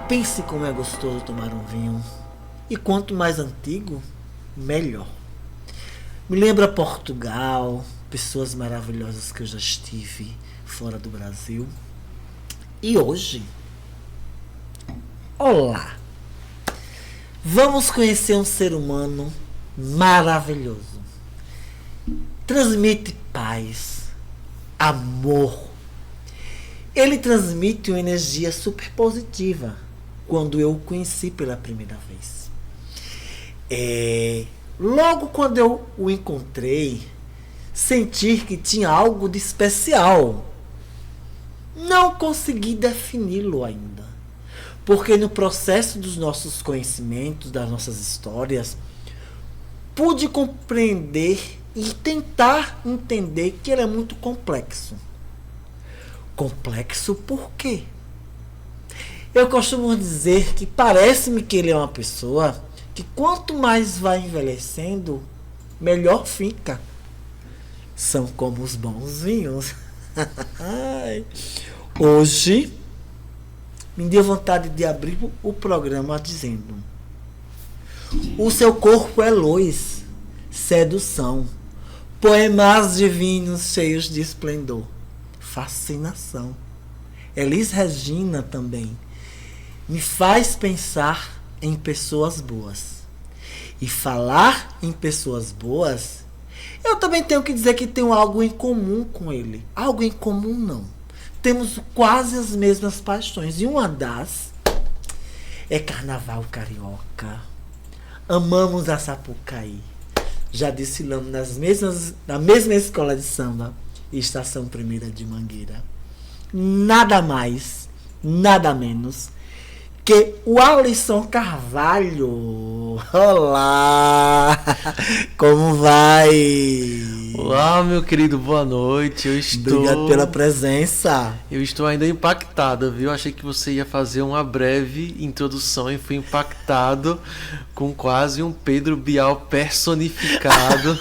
Pense como é gostoso tomar um vinho. E quanto mais antigo, melhor. Me lembra Portugal, pessoas maravilhosas que eu já estive fora do Brasil. E hoje, olá! Vamos conhecer um ser humano maravilhoso. Transmite paz, amor. Ele transmite uma energia super positiva quando eu o conheci pela primeira vez. Logo quando eu o encontrei, senti que tinha algo de especial. Não consegui defini-lo ainda. Porque no processo dos nossos conhecimentos, das nossas histórias, pude compreender e tentar entender que ele é muito complexo. Complexo por quê? Eu costumo dizer que parece-me que ele é uma pessoa que quanto mais vai envelhecendo, melhor fica. São como os bons vinhos. Hoje, me deu vontade de abrir o programa dizendo: o seu corpo é luz, sedução, poemas divinos cheios de esplendor, fascinação. Elis Regina também me faz pensar em pessoas boas. E falar em pessoas boas, eu também tenho que dizer que tenho algo em comum com ele. Algo em comum não. Temos quase as mesmas paixões. E uma das é carnaval carioca. Amamos a Sapucaí. Já desfilamos na mesma escola de samba, Estação Primeira de Mangueira. Nada mais, nada menos que o Alisson Carvalho. Olá! Como vai? Olá, meu querido, boa noite. Obrigado pela presença. Eu estou ainda impactado, viu? Achei que você ia fazer uma breve introdução e fui impactado com quase um Pedro Bial personificado.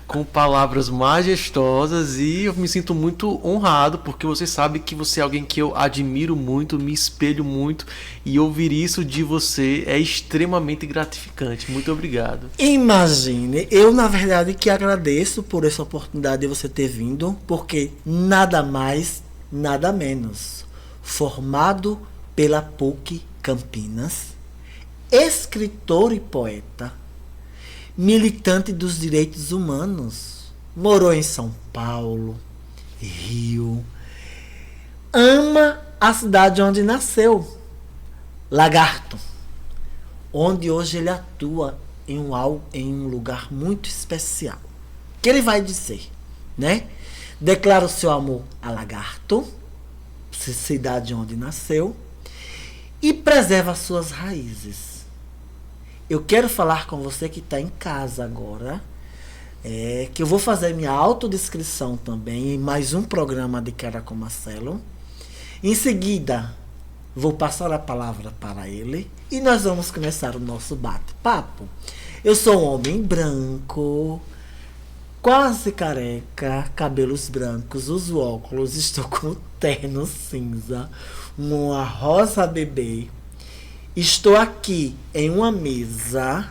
Com palavras majestosas, e eu me sinto muito honrado, porque você sabe que você é alguém que eu admiro muito, me espelho muito, e ouvir isso de você é extremamente gratificante. Muito obrigado. Imagine, eu na verdade que agradeço por essa oportunidade de você ter vindo, porque nada mais, nada menos, formado pela PUC Campinas, escritor e poeta, militante dos direitos humanos, morou em São Paulo, Rio, ama a cidade onde nasceu, Lagarto, onde hoje ele atua em um lugar muito especial. Que ele vai dizer, né? Declara o seu amor a Lagarto, cidade onde nasceu, e preserva as suas raízes. Eu quero falar com você que está em casa agora, que eu vou fazer minha autodescrição também em mais um programa de Cara com Marcelo. Em seguida, vou passar a palavra para ele e nós vamos começar o nosso bate-papo. Eu sou um homem branco, quase careca, cabelos brancos, uso óculos, estou com um terno cinza, uma rosa bebê. Estou aqui em uma mesa,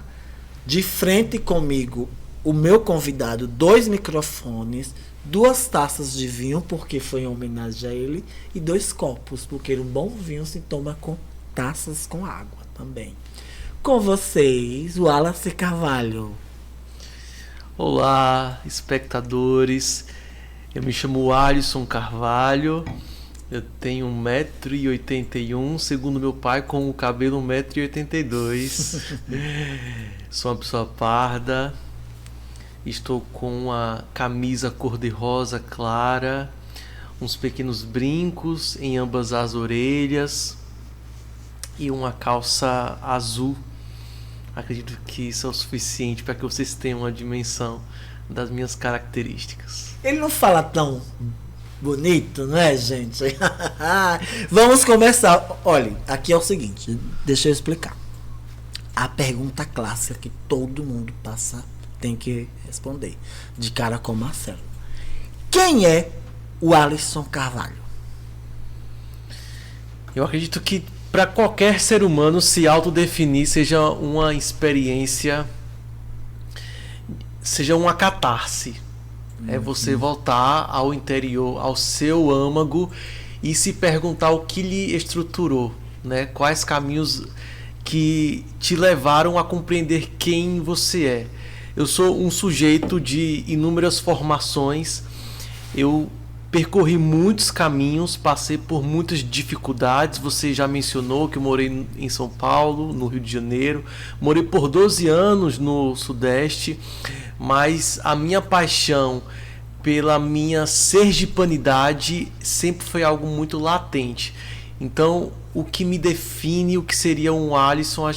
de frente comigo, o meu convidado, 2 microfones, 2 taças de vinho, porque foi em homenagem a ele, e 2 copos, porque um bom vinho se toma com taças com água também. Com vocês, o Wallace Carvalho. Olá, espectadores. Eu me chamo Alisson Carvalho. Eu tenho 1,81 m, segundo meu pai, com o cabelo 1,82 m. Sou uma pessoa parda. Estou com uma camisa cor-de-rosa clara, uns pequenos brincos em ambas as orelhas e uma calça azul. Acredito que isso é o suficiente para que vocês tenham uma dimensão das minhas características. Ele não fala tão bonito, não é, gente? Vamos começar. Olha, aqui é o seguinte, deixa eu explicar. A pergunta clássica que todo mundo tem que responder, de cara com Marcelo. Quem é o Alisson Carvalho? Eu acredito que para qualquer ser humano se autodefinir seja uma experiência, seja uma catarse. É você voltar ao interior, ao seu âmago e se perguntar o que lhe estruturou, né? Quais caminhos que te levaram a compreender quem você é. Eu sou um sujeito de inúmeras formações, eu percorri muitos caminhos, passei por muitas dificuldades. Você já mencionou que eu morei em São Paulo, no Rio de Janeiro, morei por 12 anos no Sudeste, mas a minha paixão pela minha sergipanidade sempre foi algo muito latente. Então, o que me define o que seria um Alisson,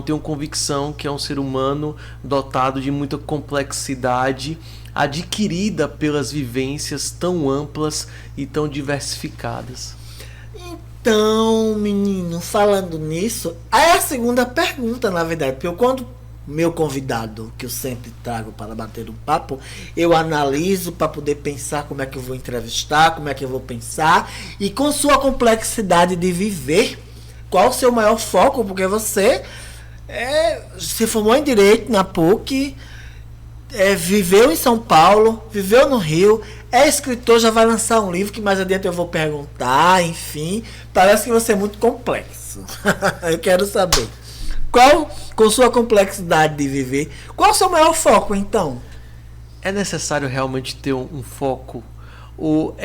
tenho convicção que é um ser humano dotado de muita complexidade, adquirida pelas vivências tão amplas e tão diversificadas. Então, menino, falando nisso, é a segunda pergunta, na verdade, porque quando meu convidado, que eu sempre trago para bater um papo, eu analiso para poder pensar como é que eu vou entrevistar, como é que eu vou pensar, e com sua complexidade de viver, qual o seu maior foco, porque você se formou em Direito na PUC, viveu em São Paulo, viveu no Rio, é escritor, já vai lançar um livro que mais adiante eu vou perguntar, enfim, parece que você é muito complexo. Eu quero saber, com sua complexidade de viver, qual o seu maior foco, então? É necessário realmente ter um foco? Ou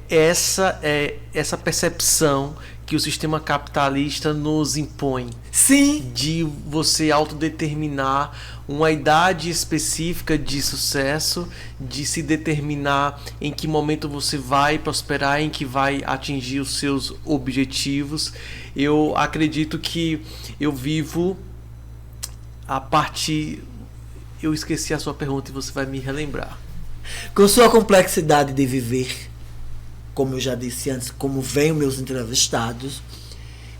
essa percepção que o sistema capitalista nos impõe? Sim. De você autodeterminar uma idade específica de sucesso, de se determinar em que momento você vai prosperar, em que vai atingir os seus objetivos. Eu acredito que eu vivo a partir... Eu esqueci a sua pergunta e você vai me relembrar. Com sua complexidade de viver, como eu já disse antes, como vêm meus entrevistados,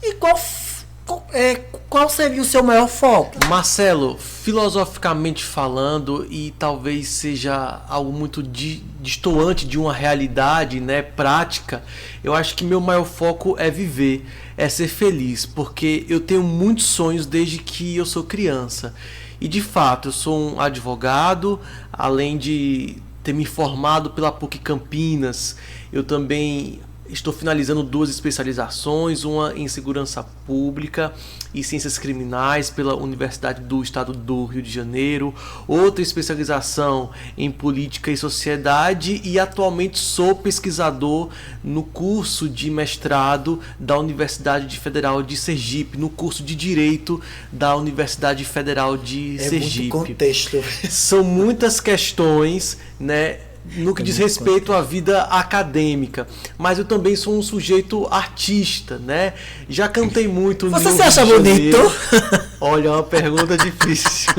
e qual seria o seu maior foco? Marcelo, filosoficamente falando, e talvez seja algo muito distoante de uma realidade, né, prática, eu acho que meu maior foco é viver, é ser feliz, porque eu tenho muitos sonhos desde que eu sou criança. E de fato, eu sou um advogado, além de ter me formado pela PUC Campinas, eu também estou finalizando 2 especializações, uma em segurança pública e ciências criminais pela Universidade do Estado do Rio de Janeiro, outra especialização em política e sociedade, e atualmente sou pesquisador no curso de mestrado da Universidade Federal de Sergipe, no curso de Direito da Universidade Federal de Sergipe. Muito contexto. São muitas questões, né, no que diz respeito à vida acadêmica, mas eu também sou um sujeito artista, né? Já cantei muito. Você se acha bonito? Olha, é uma pergunta difícil.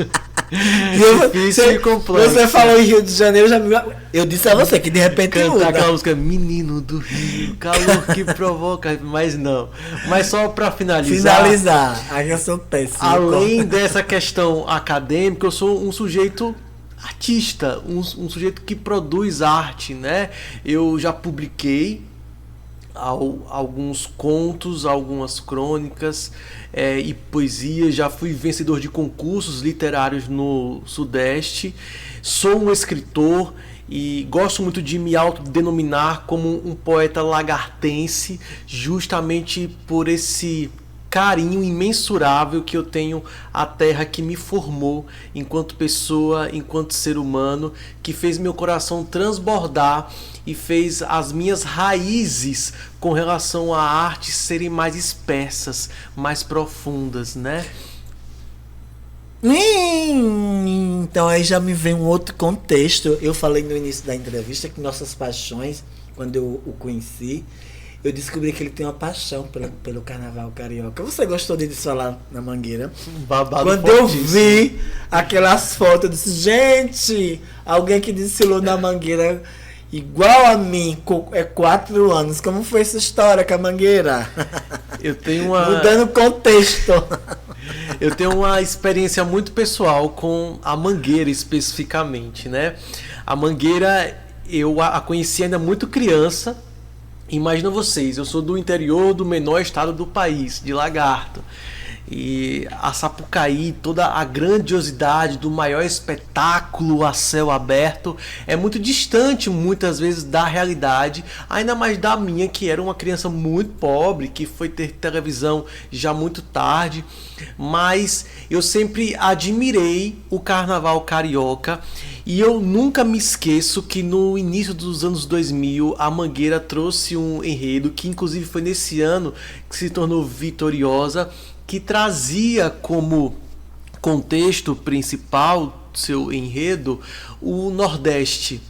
Difícil e complexa. Você falou em Rio de Janeiro, eu disse a você que de repente cantar aquela música Menino do Rio, calor que provoca, mas não. Mas só para finalizar, aí eu sou péssimo. Além dessa questão acadêmica, eu sou um sujeito artista, um sujeito que produz arte, né? Eu já publiquei alguns contos, algumas crônicas e poesia, já fui vencedor de concursos literários no Sudeste, sou um escritor e gosto muito de me autodenominar como um poeta lagartense, justamente por esse carinho imensurável que eu tenho à terra que me formou enquanto pessoa, enquanto ser humano, que fez meu coração transbordar e fez as minhas raízes com relação à arte serem mais espessas, mais profundas, né? Então aí já me vem um outro contexto. Eu falei no início da entrevista que nossas paixões, quando eu o conheci, eu descobri que ele tem uma paixão pelo carnaval carioca. Você gostou de desfilar na Mangueira? Babado. Quando eu vi aquelas fotos, eu disse, gente, alguém que desfilou na Mangueira igual a mim, 4 anos. Como foi essa história com a Mangueira? Eu tenho uma... Mudando o contexto. Eu tenho uma experiência muito pessoal com a Mangueira especificamente, né? A Mangueira, eu a conheci ainda muito criança. Imagina vocês, eu sou do interior do menor estado do país, de Lagarto. E a Sapucaí, toda a grandiosidade do maior espetáculo a céu aberto é muito distante muitas vezes da realidade, ainda mais da minha, que era uma criança muito pobre, que foi ter televisão já muito tarde. Mas eu sempre admirei o carnaval carioca e eu nunca me esqueço que no início dos anos 2000 a Mangueira trouxe um enredo que inclusive foi nesse ano que se tornou vitoriosa, que trazia como contexto principal seu enredo o Nordeste,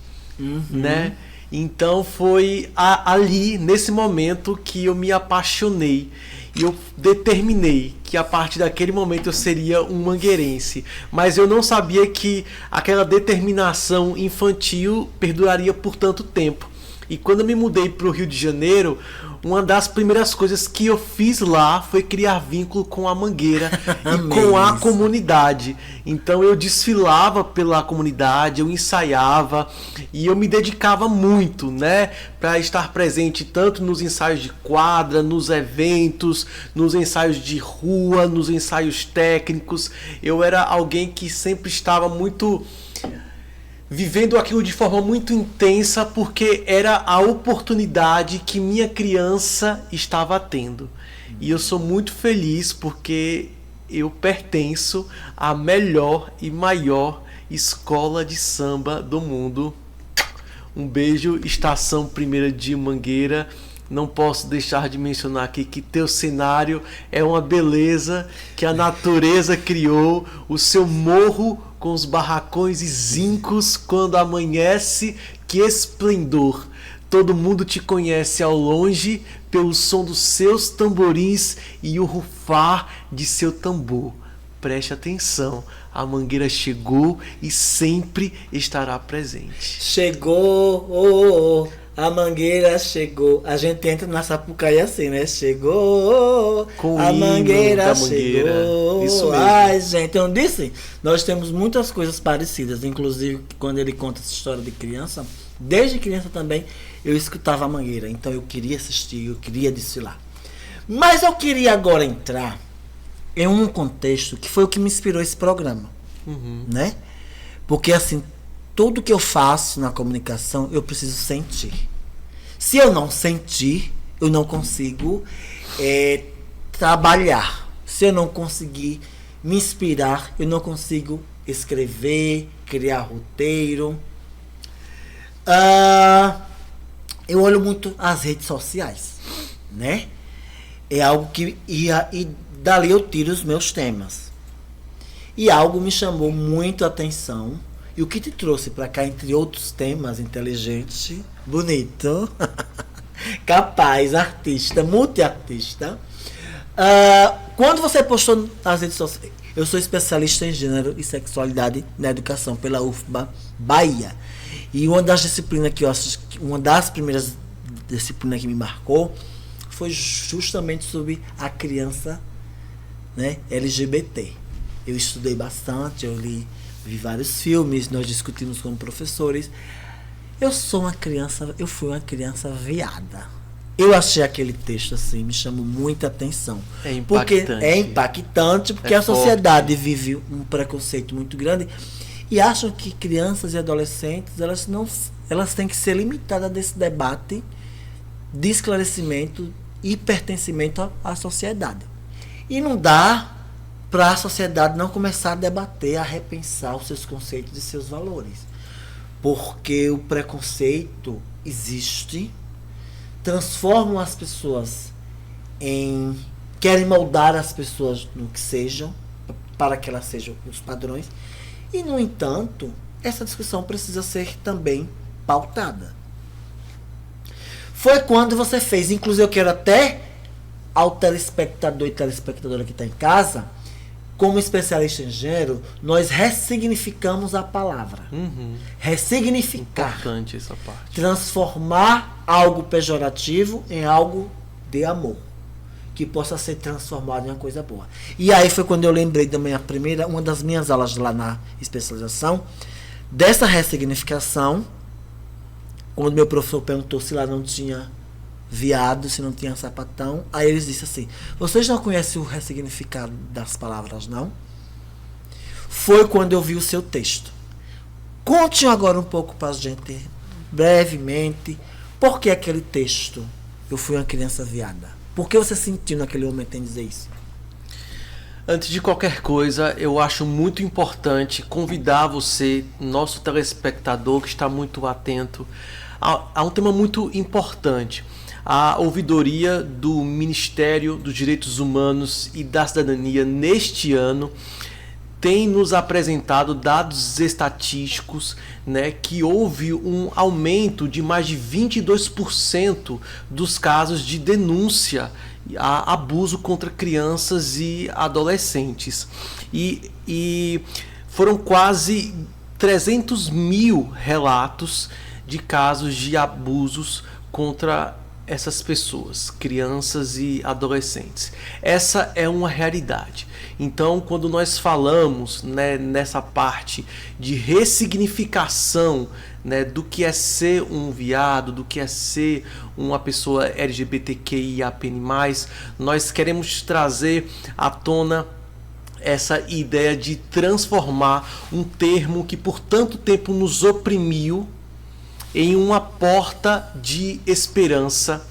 né? Então foi ali, nesse momento, que eu me apaixonei e eu determinei que a partir daquele momento eu seria um mangueirense. Mas eu não sabia que aquela determinação infantil perduraria por tanto tempo. E quando eu me mudei para o Rio de Janeiro, uma das primeiras coisas que eu fiz lá foi criar vínculo com a Mangueira e com a comunidade. Então eu desfilava pela comunidade, eu ensaiava e eu me dedicava muito, né, para estar presente tanto nos ensaios de quadra, nos eventos, nos ensaios de rua, nos ensaios técnicos. Eu era alguém que sempre estava muito vivendo aquilo de forma muito intensa, porque era a oportunidade que minha criança estava tendo. E eu sou muito feliz porque eu pertenço à melhor e maior escola de samba do mundo. Um beijo, Estação Primeira de Mangueira. Não posso deixar de mencionar aqui que teu cenário é uma beleza que a natureza criou, o seu morro com os barracões e zincos quando amanhece, que esplendor! Todo mundo te conhece ao longe pelo som dos seus tamborins e o rufar de seu tambor. Preste atenção, a Mangueira chegou e sempre estará presente. Chegou, a Mangueira chegou. A gente entra na Sapucaí assim, né? Chegou, com a Mangueira chegou. Isso mesmo. Ai, gente, eu disse, nós temos muitas coisas parecidas. Inclusive, quando ele conta essa história de criança, desde criança também, eu escutava a Mangueira. Então eu queria assistir, eu queria desfilar. Mas eu queria agora entrar em um contexto que foi o que me inspirou esse programa, né? Porque assim, tudo que eu faço na comunicação, eu preciso sentir. Se eu não sentir, eu não consigo trabalhar. Se eu não conseguir me inspirar, eu não consigo escrever, criar roteiro. Eu olho muito as redes sociais, né? É algo que e dali eu tiro os meus temas. E algo me chamou muito a atenção. E o que te trouxe para cá, entre outros temas, inteligente, bonito, capaz, artista, multiartista. Quando você postou nas redes sociais, eu sou especialista em gênero e sexualidade na educação pela UFBA Bahia. E uma das disciplinas que eu assisti, uma das primeiras disciplinas que me marcou foi justamente sobre a criança, né, LGBT. Eu estudei bastante, eu vi vários filmes, nós discutimos com professores. Eu fui uma criança viada. Eu achei aquele texto assim, me chamou muita atenção. É impactante. Porque é impactante, porque a sociedade vive um preconceito muito grande e acham que crianças e adolescentes, elas têm que ser limitadas desse debate de esclarecimento e pertencimento à sociedade. E não dá para a sociedade não começar a debater, a repensar os seus conceitos e seus valores. Porque o preconceito existe, transformam as pessoas querem moldar as pessoas no que sejam, para que elas sejam os padrões. E, no entanto, essa discussão precisa ser também pautada. Foi quando você fez, inclusive eu quero até ao telespectador e telespectadora que está em casa, como especialista em gênero, nós ressignificamos a palavra. Ressignificar. Importante essa parte. Transformar algo pejorativo em algo de amor, que possa ser transformado em uma coisa boa. E aí foi quando eu lembrei da uma das minhas aulas lá na especialização, dessa ressignificação, quando meu professor perguntou se lá não tinha viado, se não tinha sapatão. Aí eles disseram assim: vocês não conhecem o ressignificado das palavras, não? Foi quando eu vi o seu texto. Conte agora um pouco pra gente, brevemente, por que aquele texto, eu fui uma criança viada? Por que você sentiu naquele momento em dizer isso? Antes de qualquer coisa, eu acho muito importante convidar você, nosso telespectador que está muito atento, a um tema muito importante. A ouvidoria do Ministério dos Direitos Humanos e da Cidadania neste ano tem nos apresentado dados estatísticos, né, que houve um aumento de mais de 22% dos casos de denúncia a abuso contra crianças e adolescentes. E foram quase 300 mil relatos de casos de abusos contra essas pessoas, crianças e adolescentes. Essa é uma realidade. Então, quando nós falamos, né, nessa parte de ressignificação, né, do que é ser um viado, do que é ser uma pessoa LGBTQIAP+, nós queremos trazer à tona essa ideia de transformar um termo que por tanto tempo nos oprimiu em uma porta de esperança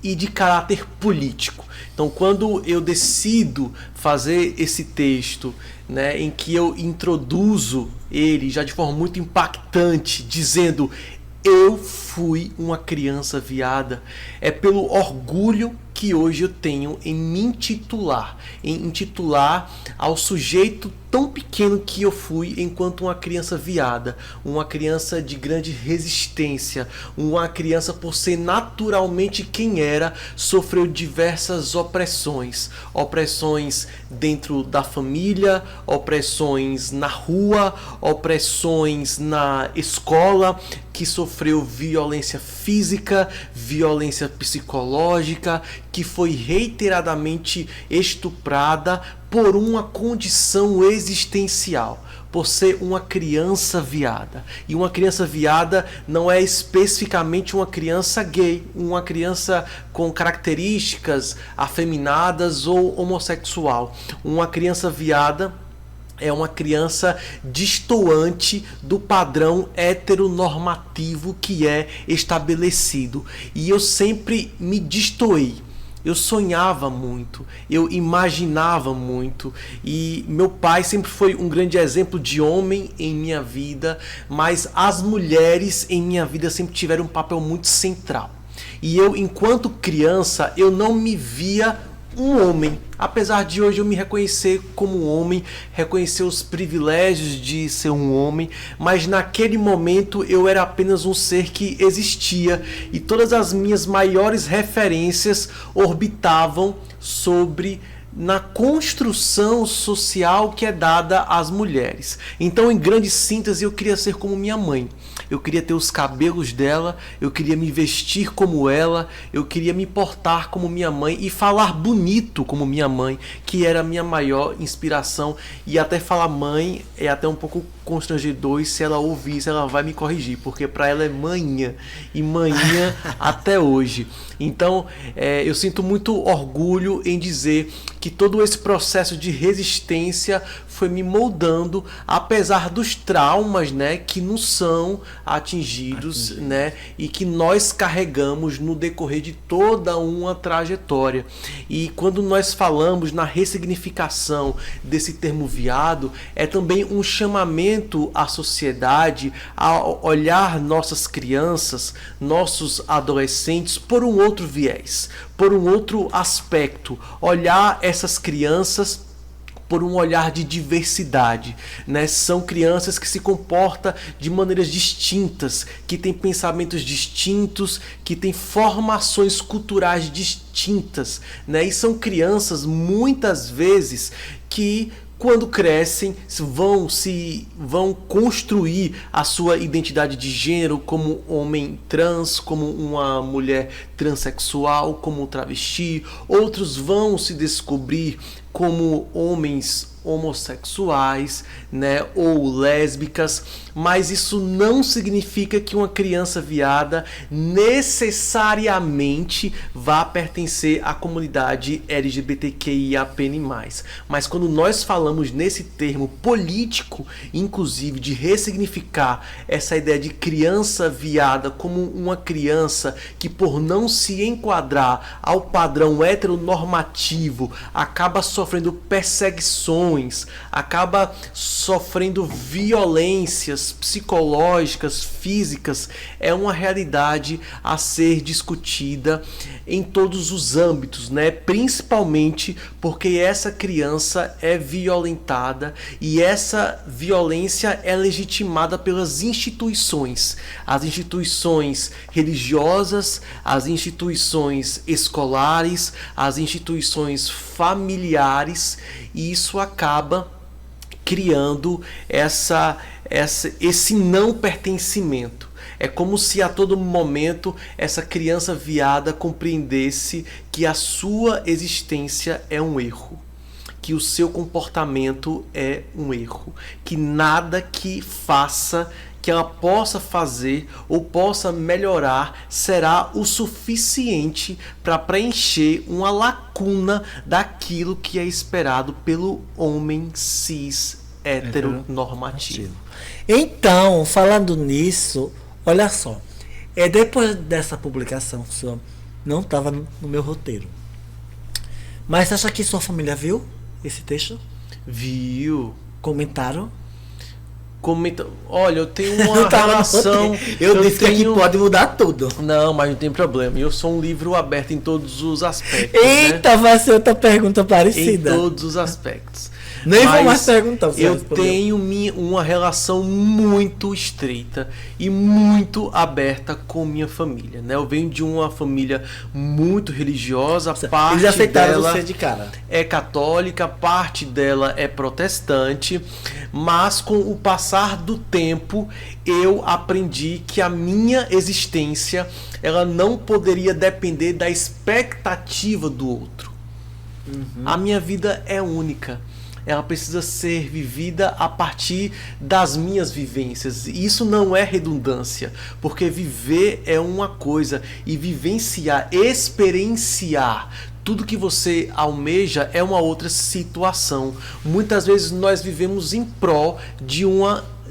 e de caráter político. Então, quando eu decido fazer esse texto, né, em que eu introduzo ele já de forma muito impactante, dizendo: eu fui uma criança viada, é pelo orgulho que hoje eu tenho em me intitular, ao sujeito tão pequeno que eu fui enquanto uma criança viada, uma criança de grande resistência, uma criança, por ser naturalmente quem era, sofreu diversas opressões dentro da família, opressões na rua, opressões na escola, que sofreu violência física, violência psicológica, que foi reiteradamente estuprada por uma condição existencial, por ser uma criança viada. E uma criança viada não é especificamente uma criança gay, uma criança com características afeminadas ou homossexual. Uma criança viada é uma criança destoante do padrão heteronormativo que é estabelecido. E eu sempre me destoei. Eu sonhava muito, eu imaginava muito, e meu pai sempre foi um grande exemplo de homem em minha vida, mas as mulheres em minha vida sempre tiveram um papel muito central. E eu, enquanto criança, eu não me via um homem, apesar de hoje eu me reconhecer como homem, reconhecer os privilégios de ser um homem, mas naquele momento eu era apenas um ser que existia, e todas as minhas maiores referências orbitavam sobre na construção social que é dada às mulheres. Então, em grande síntese, eu queria ser como minha mãe. Eu queria ter os cabelos dela, eu queria me vestir como ela, eu queria me portar como minha mãe e falar bonito como minha mãe, que era a minha maior inspiração. E até falar mãe é até um pouco constrangedor, e se ela ouvir isso, ela vai me corrigir, porque para ela é manhã, e manhã até hoje. Então, eu sinto muito orgulho em dizer que todo esse processo de resistência foi me moldando, apesar dos traumas, né, que nos são atingidos, né, e que nós carregamos no decorrer de toda uma trajetória. E quando nós falamos na ressignificação desse termo viado, é também um chamamento à sociedade a olhar nossas crianças, nossos adolescentes por um outro viés, por um outro aspecto, olhar essas crianças por um olhar de diversidade, né? São crianças que se comportam de maneiras distintas, que têm pensamentos distintos, que têm formações culturais distintas, né? E são crianças, muitas vezes, que quando crescem vão construir a sua identidade de gênero como homem trans, como uma mulher transexual, como um travesti. Outros vão se descobrir como homens homossexuais, né, ou lésbicas, mas isso não significa que uma criança viada necessariamente vá pertencer à comunidade LGBTQIAPN+. Mas quando nós falamos nesse termo político, inclusive de ressignificar essa ideia de criança viada como uma criança que, por não se enquadrar ao padrão heteronormativo, acaba sofrendo perseguições, acaba sofrendo violências psicológicas, físicas, é uma realidade a ser discutida em todos os âmbitos, né? Principalmente porque essa criança é violentada e essa violência é legitimada pelas instituições, as instituições religiosas, as instituições escolares, as instituições familiares, e isso acaba criando esse não pertencimento. É como se a todo momento essa criança viada compreendesse que a sua existência é um erro, que o seu comportamento é um erro, que nada que faça, que ela possa fazer ou possa melhorar será o suficiente para preencher uma lacuna daquilo que é esperado pelo homem cis heteronormativo. Então, falando nisso, olha só, depois dessa publicação sua, não estava no meu roteiro, mas acha que sua família viu esse texto? Viu? Comentaram? Olha, eu tenho uma relação. Eu disse que aqui pode mudar tudo. Não, mas não tem problema. Eu sou um livro aberto em todos os aspectos. Eita, né? Vai ser outra pergunta parecida. Em todos os aspectos. Nem vou mais perguntar. Eu tenho uma relação muito estreita e muito aberta com minha família, né? Eu venho de uma família muito religiosa. Eles aceitaram você de cara. É católica, parte dela é protestante, mas com o passar do tempo eu aprendi que a minha existência ela não poderia depender da expectativa do outro. A minha vida é única. Ela precisa ser vivida a partir das minhas vivências. E isso não é redundância, porque viver é uma coisa e vivenciar, experienciar tudo que você almeja é uma outra situação. Muitas vezes nós vivemos em prol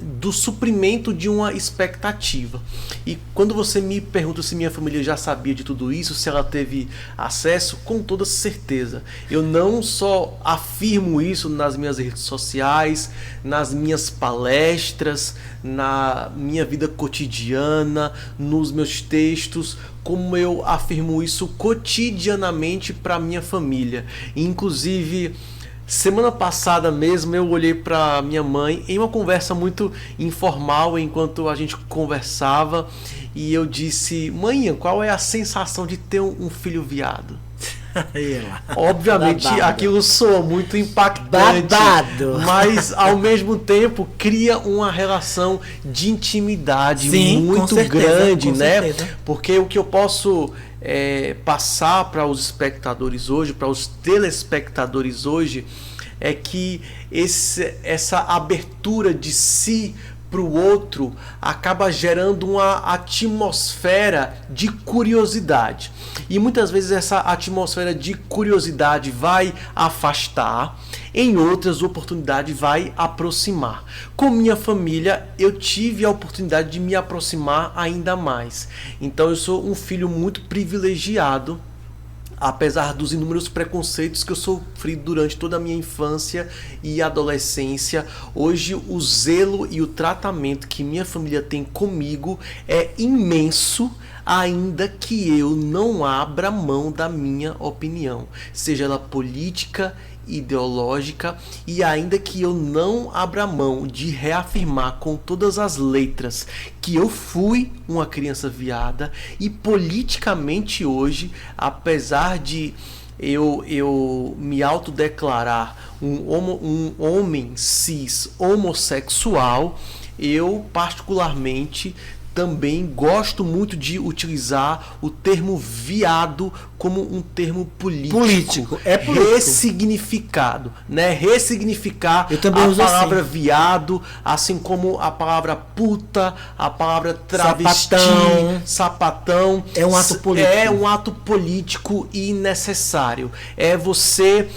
do suprimento de uma expectativa. E quando você me pergunta se minha família já sabia de tudo isso, se ela teve acesso, com toda certeza. Eu não só afirmo isso nas minhas redes sociais, nas minhas palestras, na minha vida cotidiana, nos meus textos, como eu afirmo isso cotidianamente para minha família. Inclusive, semana passada mesmo eu olhei para minha mãe em uma conversa muito informal enquanto a gente conversava e eu disse: mãe, qual é a sensação de ter um filho viado? Obviamente aquilo soa muito impactante, mas ao mesmo tempo cria uma relação de intimidade muito grande, né? Porque o que eu posso passar para os espectadores hoje, para os telespectadores hoje, é que essa abertura de si para o outro acaba gerando uma atmosfera de curiosidade. E muitas vezes essa atmosfera de curiosidade vai afastar, em outras oportunidades vai aproximar. Com minha família, eu tive a oportunidade de me aproximar ainda mais. Então eu sou um filho muito privilegiado, apesar dos inúmeros preconceitos que eu sofri durante toda a minha infância e adolescência. Hoje o zelo e o tratamento que minha família tem comigo é imenso, ainda que eu não abra mão da minha opinião, seja ela política, ideológica, e ainda que eu não abra mão de reafirmar com todas as letras que eu fui uma criança viada e politicamente hoje, apesar de eu me autodeclarar um homem cis homossexual, eu particularmente também gosto muito de utilizar o termo viado como um termo político. É político. Ressignificado, né? Ressignificar Eu também a uso palavra assim. viado, assim como a palavra puta, a palavra travesti, sapatão. É um ato político. É um ato político e necessário. É você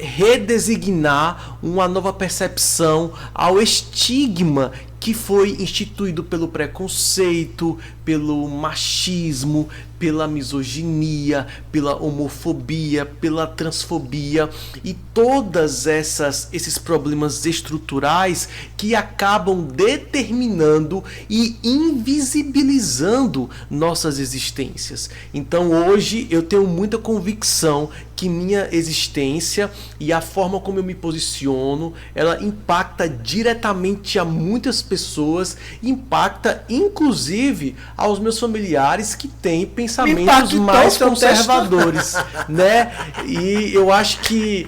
redesignar uma nova percepção ao estigma que foi instituído pelo preconceito, pelo machismo, pela misoginia, pela homofobia, pela transfobia e todas esses problemas estruturais que acabam determinando e invisibilizando nossas existências. Então hoje eu tenho muita convicção que minha existência e a forma como eu me posiciono, ela impacta diretamente a muitas pessoas, impacta inclusive aos meus familiares que têm pensamentos mais conservadores, né? E eu acho que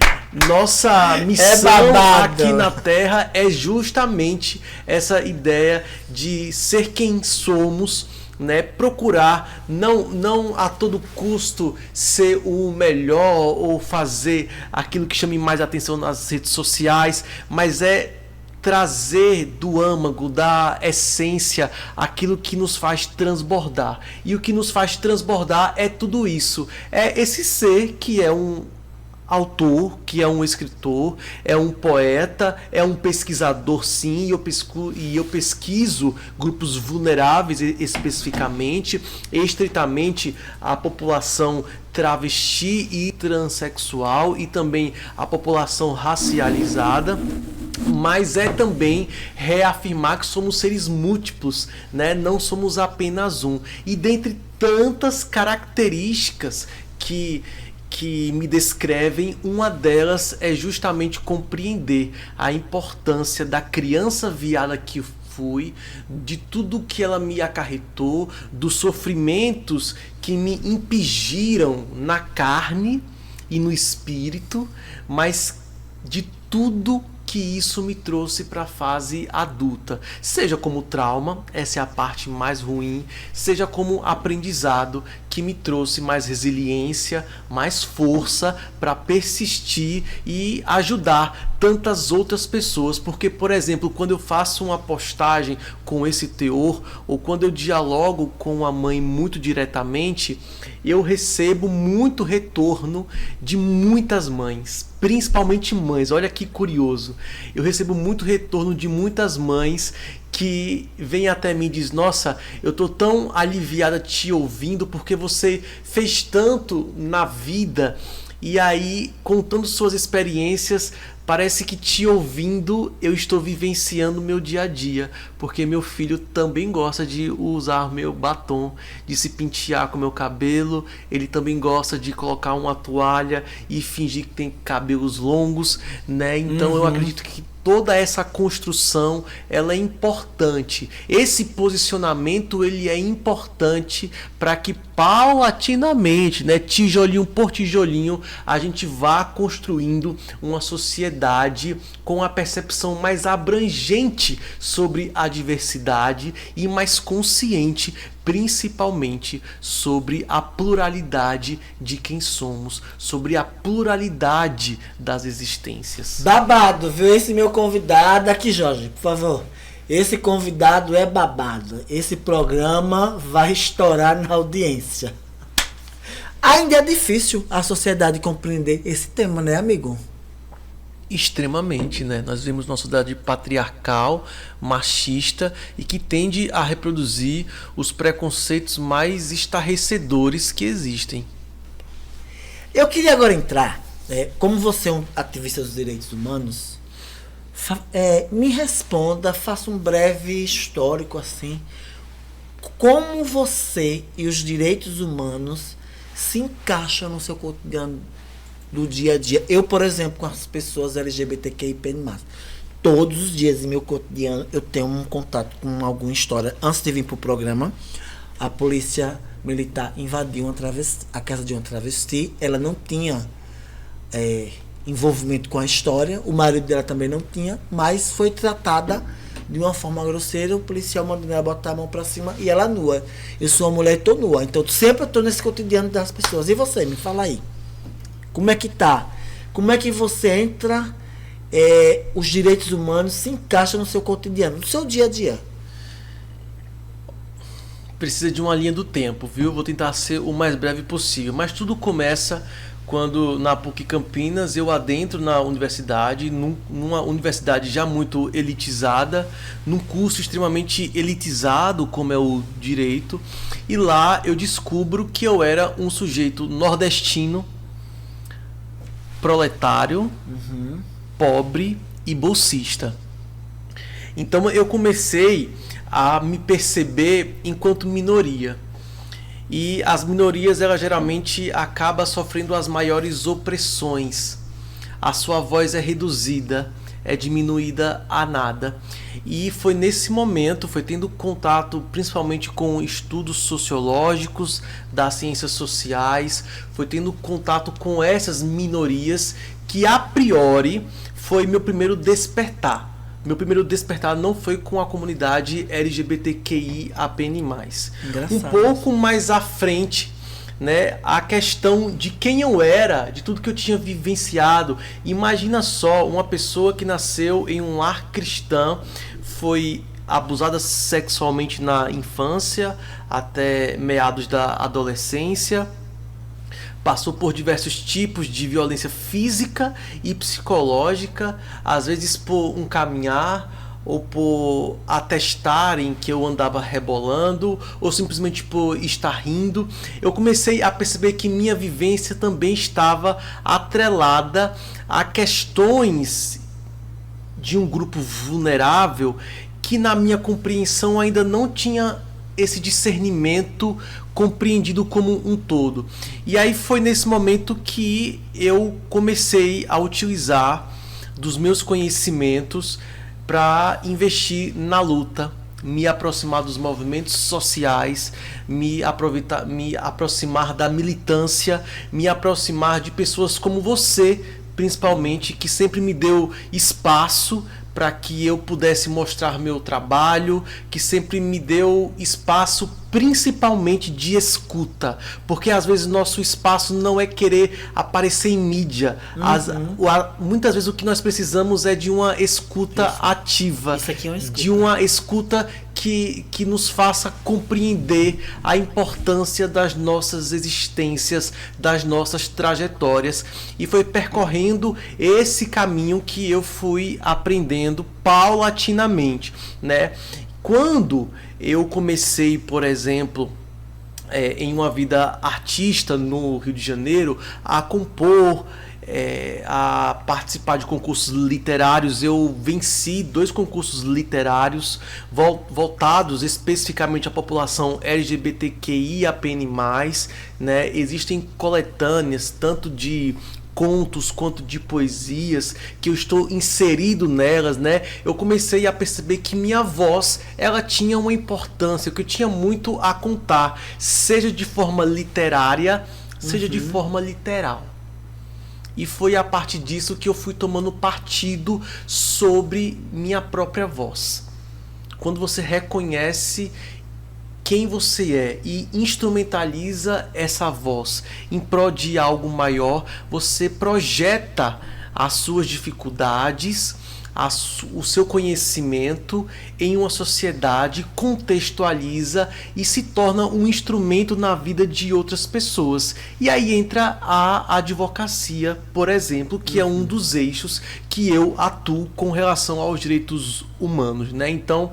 nossa missão aqui na Terra é justamente essa ideia de ser quem somos, né? Procurar não a todo custo ser o melhor ou fazer aquilo que chame mais atenção nas redes sociais, mas trazer do âmago, da essência, aquilo que nos faz transbordar. E o que nos faz transbordar é tudo isso. É esse ser que é um autor, que é um escritor, é um poeta, é um pesquisador, sim, e eu pesquiso grupos vulneráveis especificamente, estritamente a população travesti e transexual e também a população racializada, mas é também reafirmar que somos seres múltiplos, né? Não somos apenas um. E dentre tantas características que me descrevem, uma delas é justamente compreender a importância da criança viada que fui, de tudo que ela me acarretou, dos sofrimentos que me impingiram na carne e no espírito, mas de tudo que isso me trouxe para a fase adulta, seja como trauma, essa é a parte mais ruim, seja como aprendizado que me trouxe mais resiliência, mais força para persistir e ajudar tantas outras pessoas, porque, por exemplo, quando eu faço uma postagem com esse teor, ou quando eu dialogo com a mãe muito diretamente, eu recebo muito retorno de muitas mães, principalmente mães. Olha que curioso, eu recebo muito retorno de muitas mães que vem até mim e diz: nossa, eu tô tão aliviada te ouvindo porque você fez tanto na vida, e aí, contando suas experiências, parece que te ouvindo eu estou vivenciando o meu dia a dia, porque meu filho também gosta de usar meu batom, de se pentear com meu cabelo, ele também gosta de colocar uma toalha e fingir que tem cabelos longos, né? Então eu acredito que toda essa construção, ela é importante. Esse posicionamento, ele é importante para que paulatinamente, né, tijolinho por tijolinho, a gente vá construindo uma sociedade com a percepção mais abrangente sobre a diversidade e mais consciente, principalmente sobre a pluralidade de quem somos, sobre a pluralidade das existências. Babado, viu? Esse meu convidado aqui, Jorge, por favor. Esse convidado é babado. Esse programa vai estourar na audiência. Ainda é difícil a sociedade compreender esse tema, né, amigo? Extremamente, né? Nós vivemos numa sociedade patriarcal, machista e que tende a reproduzir os preconceitos mais estarrecedores que existem. Eu queria agora entrar, como você é um ativista dos direitos humanos, me responda, faça um breve histórico assim, como você e os direitos humanos se encaixam no seu cotidiano do dia a dia. Eu, por exemplo, com as pessoas LGBTQIP+, todos os dias em meu cotidiano eu tenho um contato com alguma história. Antes de vir para o programa, a polícia militar invadiu a casa de uma travesti. Ela não tinha envolvimento com a história, o marido dela também não tinha, mas foi tratada de uma forma grosseira, o policial mandando ela botar a mão pra cima e ela nua. Eu sou uma mulher e tô nua, então sempre eu tô nesse cotidiano das pessoas. E você, me fala aí, como é que tá? Como é que você entra, os direitos humanos se encaixam no seu cotidiano, no seu dia a dia? Precisa de uma linha do tempo, viu? Vou tentar ser o mais breve possível, mas tudo começa quando na PUC Campinas eu adentro na universidade, numa universidade já muito elitizada, num curso extremamente elitizado como é o direito, e lá eu descubro que eu era um sujeito nordestino, proletário, pobre e bolsista. Então eu comecei a me perceber enquanto minoria. E as minorias, elas geralmente acabam sofrendo as maiores opressões. A sua voz é reduzida, é diminuída a nada. E foi nesse momento, foi tendo contato principalmente com estudos sociológicos, das ciências sociais, foi tendo contato com essas minorias que a priori foi meu primeiro despertar. Meu primeiro despertar não foi com a comunidade LGBTQIAPN+. Um pouco mais à frente, né, a questão de quem eu era, de tudo que eu tinha vivenciado. Imagina só, uma pessoa que nasceu em um lar cristão, foi abusada sexualmente na infância, até meados da adolescência, passou por diversos tipos de violência física e psicológica, às vezes por um caminhar, ou por atestarem que eu andava rebolando, ou simplesmente por estar rindo. Eu comecei a perceber que minha vivência também estava atrelada a questões de um grupo vulnerável que na minha compreensão ainda não tinha esse discernimento compreendido como um todo. E aí foi nesse momento que eu comecei a utilizar dos meus conhecimentos para investir na luta, me aproximar dos movimentos sociais, me aproximar da militância, me aproximar de pessoas como você, principalmente, que sempre me deu espaço para que eu pudesse mostrar meu trabalho, que sempre me deu espaço principalmente de escuta, porque às vezes nosso espaço não é querer aparecer em mídia. Muitas vezes o que nós precisamos é de uma escuta ativa. Isso aqui é uma escuta. De uma escuta que nos faça compreender a importância das nossas existências, das nossas trajetórias. E foi percorrendo esse caminho que eu fui aprendendo paulatinamente, né? Quando eu comecei, por exemplo, em uma vida artista no Rio de Janeiro, a compor, a participar de concursos literários, eu venci 2 concursos literários voltados especificamente à população LGBTQIAPN+, né? Existem coletâneas tanto de contos quanto de poesias que eu estou inserido nelas, né? Eu comecei a perceber que minha voz, ela tinha uma importância, que eu tinha muito a contar, seja de forma literária, seja de forma literal. E foi a partir disso que eu fui tomando partido sobre minha própria voz. Quando você reconhece quem você é e instrumentaliza essa voz em prol de algo maior, você projeta as suas dificuldades, o seu conhecimento em uma sociedade, contextualiza e se torna um instrumento na vida de outras pessoas. E aí entra a advocacia, por exemplo, que é um dos eixos que eu atuo com relação aos direitos humanos, né? Então,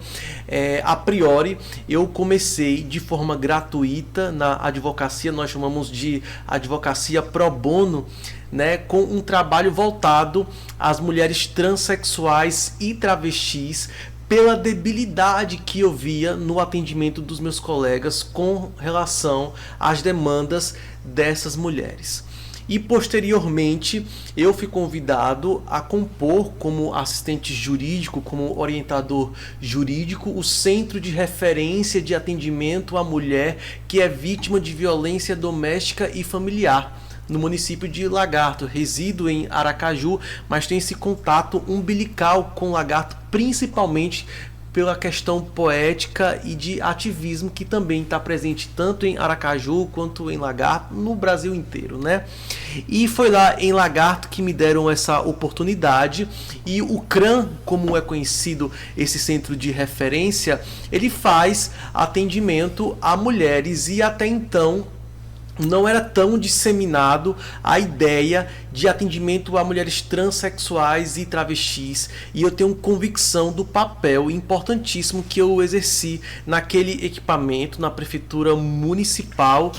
a priori, eu comecei de forma gratuita na advocacia, nós chamamos de advocacia pro bono, né, com um trabalho voltado às mulheres transexuais e travestis, pela debilidade que eu via no atendimento dos meus colegas com relação às demandas dessas mulheres. E posteriormente eu fui convidado a compor como assistente jurídico, como orientador jurídico, o Centro de Referência de Atendimento à Mulher que é vítima de violência doméstica e familiar, no município de Lagarto. Resido em Aracaju, mas tenho esse contato umbilical com Lagarto, principalmente pela questão poética e de ativismo que também está presente tanto em Aracaju quanto em Lagarto, no Brasil inteiro, né? E foi lá em Lagarto que me deram essa oportunidade, e o CRAM, como é conhecido esse centro de referência, ele faz atendimento a mulheres, e até então não era tão disseminado a ideia de atendimento a mulheres transexuais e travestis, e eu tenho convicção do papel importantíssimo que eu exerci naquele equipamento, na prefeitura municipal,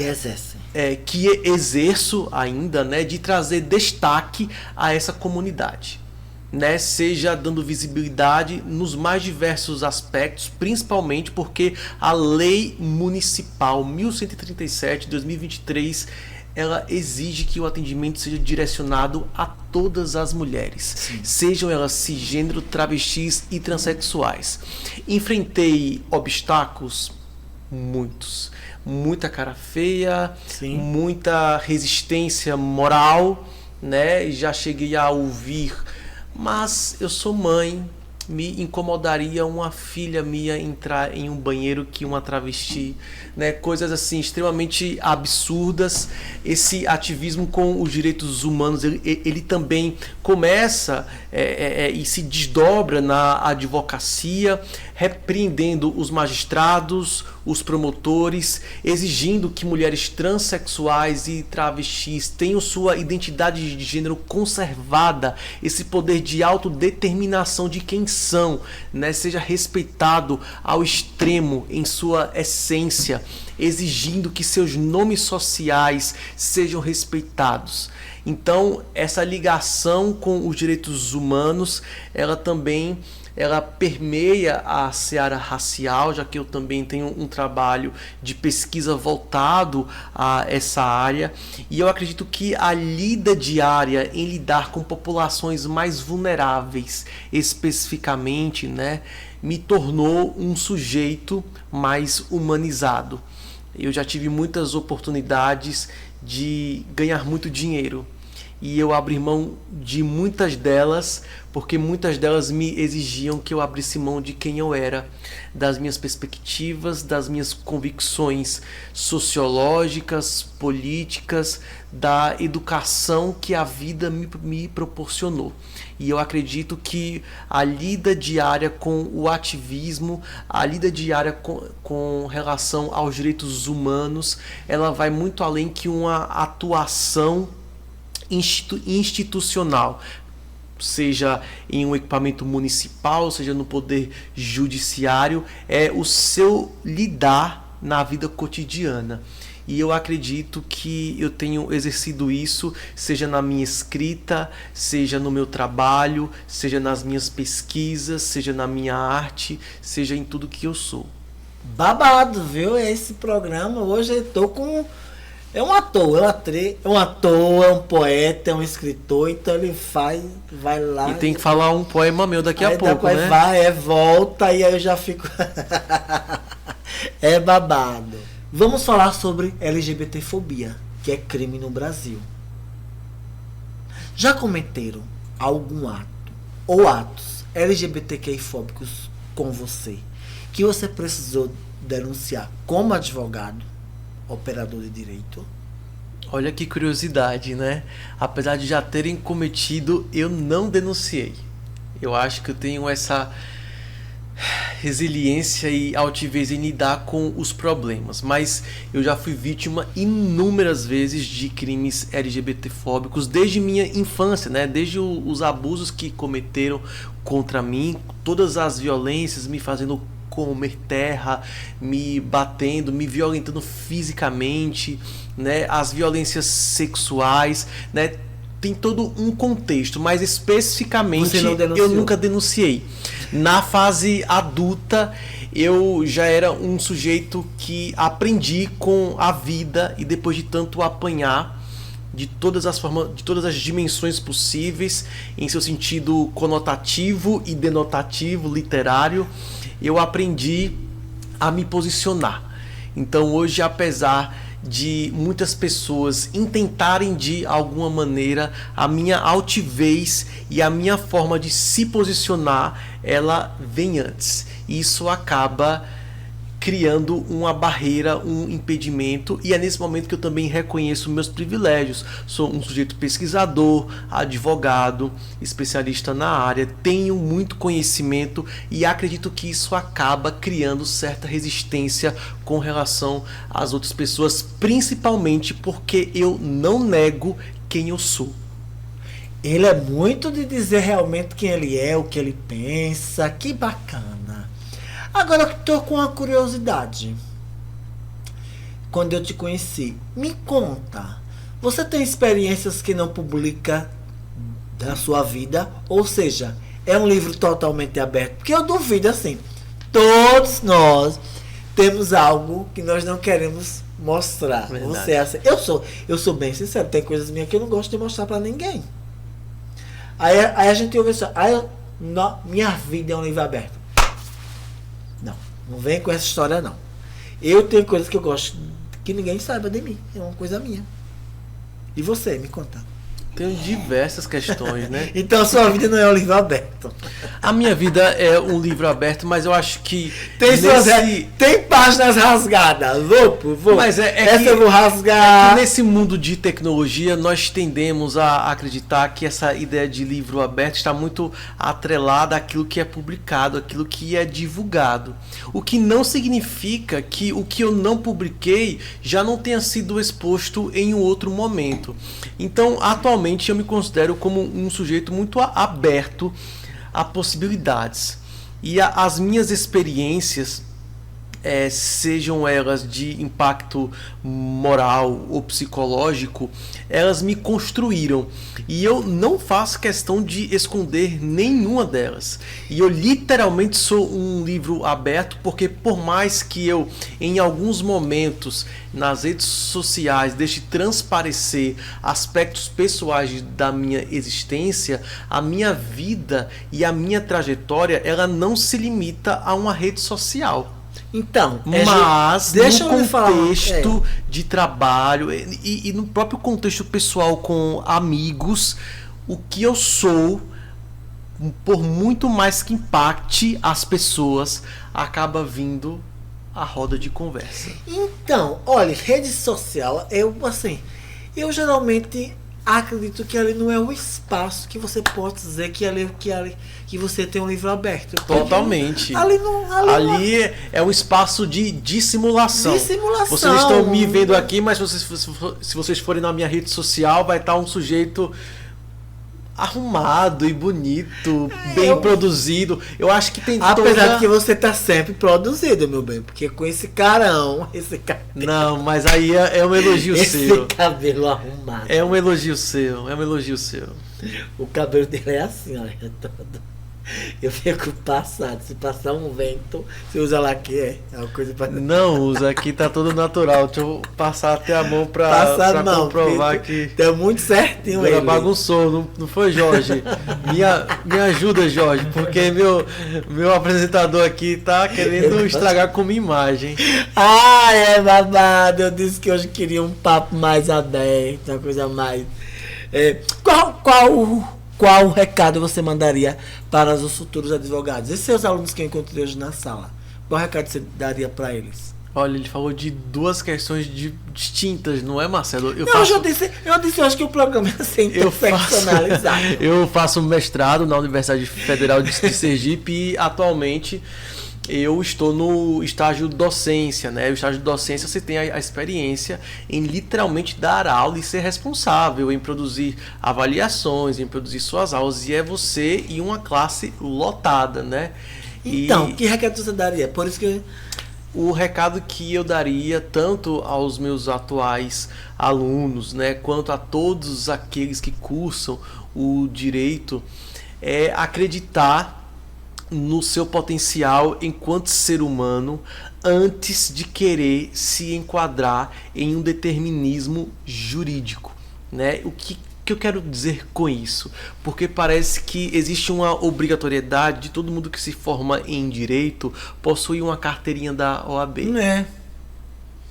que exerço ainda, né, de trazer destaque a essa comunidade, né, seja dando visibilidade nos mais diversos aspectos, principalmente porque a Lei Municipal 1137 de 2023, ela exige que o atendimento seja direcionado a todas as mulheres, sim, sejam elas cisgênero, travestis e transexuais. Enfrentei obstáculos, muitos, muita cara feia, sim, muita resistência moral, né? Já cheguei a ouvir: mas eu sou mãe, me incomodaria uma filha minha entrar em um banheiro que uma travesti, né? Coisas assim extremamente absurdas. Esse ativismo com os direitos humanos, ele também começa e se desdobra na advocacia, repreendendo os magistrados, os promotores, exigindo que mulheres transexuais e travestis tenham sua identidade de gênero conservada, esse poder de autodeterminação de quem são, né, seja respeitado ao extremo em sua essência, exigindo que seus nomes sociais sejam respeitados. Então, essa ligação com os direitos humanos, ela permeia a seara racial, já que eu também tenho um trabalho de pesquisa voltado a essa área, e eu acredito que a lida diária em lidar com populações mais vulneráveis, especificamente, né, me tornou um sujeito mais humanizado. Eu já tive muitas oportunidades de ganhar muito dinheiro, e eu abri mão de muitas delas, porque muitas delas me exigiam que eu abrisse mão de quem eu era, das minhas perspectivas, das minhas convicções sociológicas, políticas, da educação que a vida me proporcionou. E eu acredito que a lida diária com o ativismo, a lida diária com relação aos direitos humanos, ela vai muito além que uma atuação institucional, seja em um equipamento municipal, seja no poder judiciário, é o seu lidar na vida cotidiana. E eu acredito que eu tenho exercido isso, seja na minha escrita, seja no meu trabalho, seja nas minhas pesquisas, seja na minha arte, seja em tudo que eu sou. Babado, viu? Esse programa hoje eu tô com... É um ator, é um poeta, é um escritor, então ele vai lá... E tem que falar um poema meu daqui a pouco, né? Volta, e aí eu já fico... É babado. Vamos falar sobre LGBTfobia, que é crime no Brasil. Já cometeram algum ato ou atos LGBTQI-fóbicos com você, que você precisou denunciar como advogado, operador de direito? Olha que curiosidade, né? Apesar de já terem cometido, eu não denunciei. Eu acho que eu tenho essa resiliência e altivez em lidar com os problemas, mas eu já fui vítima inúmeras vezes de crimes LGBTfóbicos desde minha infância, né? Desde os abusos que cometeram contra mim, todas as violências, me fazendo comer terra, me batendo, me violentando fisicamente, né? As violências sexuais, né? Tem todo um contexto, mas especificamente eu nunca denunciei. Na fase adulta, eu já era um sujeito que aprendi com a vida, e depois de tanto apanhar de todas as formas, de todas as dimensões possíveis, em seu sentido conotativo e denotativo, literário, eu aprendi a me posicionar. Então hoje, apesar de muitas pessoas intentarem de alguma maneira a minha altivez e a minha forma de se posicionar, ela vem antes. Isso acaba criando uma barreira, um impedimento, e é nesse momento que eu também reconheço meus privilégios. Sou um sujeito pesquisador, advogado, especialista na área, tenho muito conhecimento e acredito que isso acaba criando certa resistência com relação às outras pessoas, principalmente porque eu não nego quem eu sou. Ele é muito de dizer realmente quem ele é, o que ele pensa, que bacana. Agora eu estou com uma curiosidade. Quando eu te conheci, me conta, você tem experiências que não publica da sua vida? Ou seja, é um livro totalmente aberto? Porque eu duvido assim, todos nós temos algo que nós não queremos mostrar. Verdade. Você é assim. Eu sou bem sincero, tem coisas minhas que eu não gosto de mostrar para ninguém. Aí a gente ouve isso, minha vida é um livro aberto. Não vem com essa história, não. Eu tenho coisas que eu gosto que ninguém saiba de mim. É uma coisa minha. E você, me conta. Tenho diversas questões, né? Então a sua vida não é um livro aberto. A minha vida é um livro aberto, mas eu acho que tem páginas rasgadas. Vou. Mas essa eu vou rasgar. É que nesse mundo de tecnologia nós tendemos a acreditar que essa ideia de livro aberto está muito atrelada àquilo que é publicado, àquilo que é divulgado. O que não significa que o que eu não publiquei já não tenha sido exposto em um outro momento. Então, atualmente eu me considero como um sujeito muito aberto a possibilidades. E as minhas experiências, sejam elas de impacto moral ou psicológico, elas me construíram. E eu não faço questão de esconder nenhuma delas. E eu literalmente sou um livro aberto, porque por mais que eu, em alguns momentos, nas redes sociais, deixe transparecer aspectos pessoais da minha existência, a minha vida e a minha trajetória, ela não se limita a uma rede social. Então, mas deixa no eu contexto de trabalho e no próprio contexto pessoal com amigos, o que eu sou, por muito mais que impacte as pessoas, acaba vindo à roda de conversa. Então, olha, rede social, eu geralmente acredito que ali não é o espaço que você pode dizer que você tem um livro aberto. Totalmente. Ali é um espaço de dissimulação. Dissimulação. Vocês estão me vendo aqui, mas se vocês forem na minha rede social, vai estar um sujeito arrumado e bonito, bem produzido. Eu acho que tem apesar de que você tá sempre produzido, meu bem, porque com esse carão, Não, mas aí é um elogio seu. Esse cabelo arrumado. É um elogio seu. O cabelo dele é assim, olha, todo. Eu fico passado. Se passar um vento, você usa lá que é uma coisa pra... Não usa, aqui tá todo natural. Deixa eu passar até a mão pra comprovar que tá muito certinho. Agora bagunçou, não foi, Jorge? Me ajuda, Jorge, porque meu apresentador aqui tá querendo estragar com minha imagem. É babado. Eu disse que hoje queria um papo mais aberto, uma coisa mais... Qual recado você mandaria para os futuros advogados? E seus alunos que eu encontrei hoje na sala? Qual recado você daria para eles? Olha, ele falou de duas questões distintas, não é, Marcelo? Eu acho que o programa é sem personalizado. Eu faço mestrado na Universidade Federal de Sergipe e atualmente eu estou no estágio de docência, né? O estágio de docência você tem a experiência em literalmente dar aula e ser responsável em produzir avaliações, em produzir suas aulas, e é você e uma classe lotada, né? Então, que recado você daria? Por isso que o recado que eu daria tanto aos meus atuais alunos, né, quanto a todos aqueles que cursam o direito é acreditar no seu potencial enquanto ser humano antes de querer se enquadrar em um determinismo jurídico, né? O que eu quero dizer com isso? Porque parece que existe uma obrigatoriedade de todo mundo que se forma em direito possuir uma carteirinha da OAB.